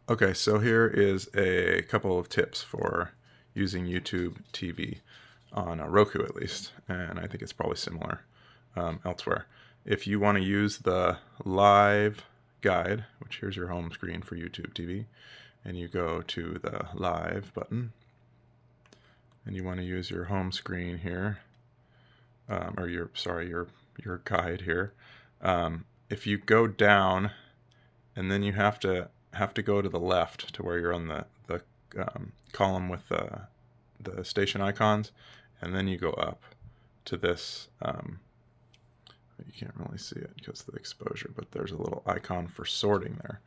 Okay, so here is a couple of tips for using YouTube TV on a Roku at least, and I think it's probably similar elsewhere. If you want to use the live guide, which here's your home screen for YouTube TV, and you go to the live button, and you want to use your home screen here, or your guide here. If you go down, and then you have to go to the left to where you're on the column with the station icons, and then you go up to this. You can't really see it because of the exposure, but there's a little icon for sorting there.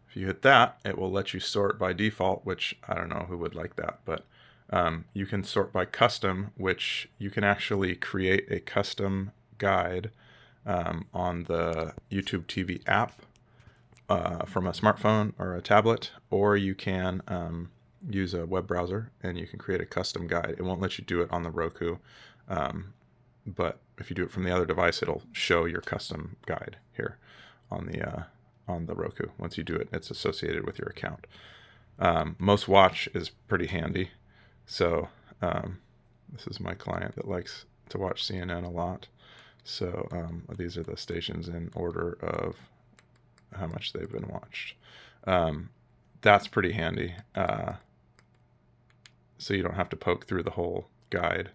If you hit that, it will let you sort by default, which I don't know who would like that, but you can sort by custom, which you can actually create a custom guide on the YouTube TV app from a smartphone or a tablet, or you can use a web browser and you can create a custom guide. It won't let you do it on the Roku, but if you do it from the other device, it'll show your custom guide here on the Roku. Once you do it, it's associated with your account. Most watch is pretty handy. So this is my client that likes to watch CNN a lot. So these are the stations in order of how much they've been watched. That's pretty handy. So you don't have to poke through the whole guide.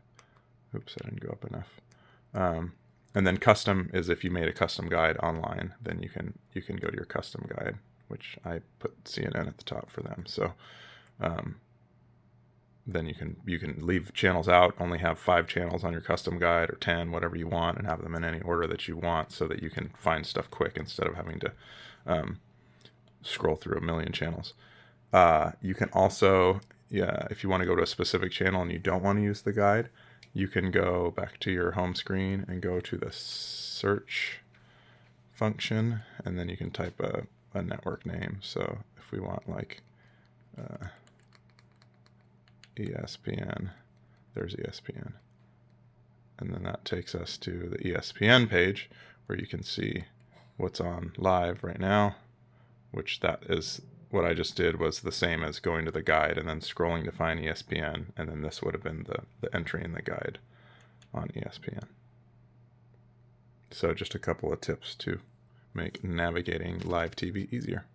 Oops, I didn't go up enough. And then custom is if you made a custom guide online, then you can go to your custom guide, which I put CNN at the top for them. So then you can leave channels out, only have 5 channels on your custom guide or 10, whatever you want, and have them in any order that you want so that you can find stuff quick instead of having to scroll through a million channels. You can also, if you want to go to a specific channel and you don't want to use the guide, you can go back to your home screen and go to the search function, and then you can type a network name. So if we want like ESPN, there's ESPN. And then that takes us to the ESPN page where you can see what's on live right now, which that is what I just did was the same as going to the guide and then scrolling to find ESPN, and then this would have been the entry in the guide on ESPN. So just a couple of tips to make navigating live TV easier.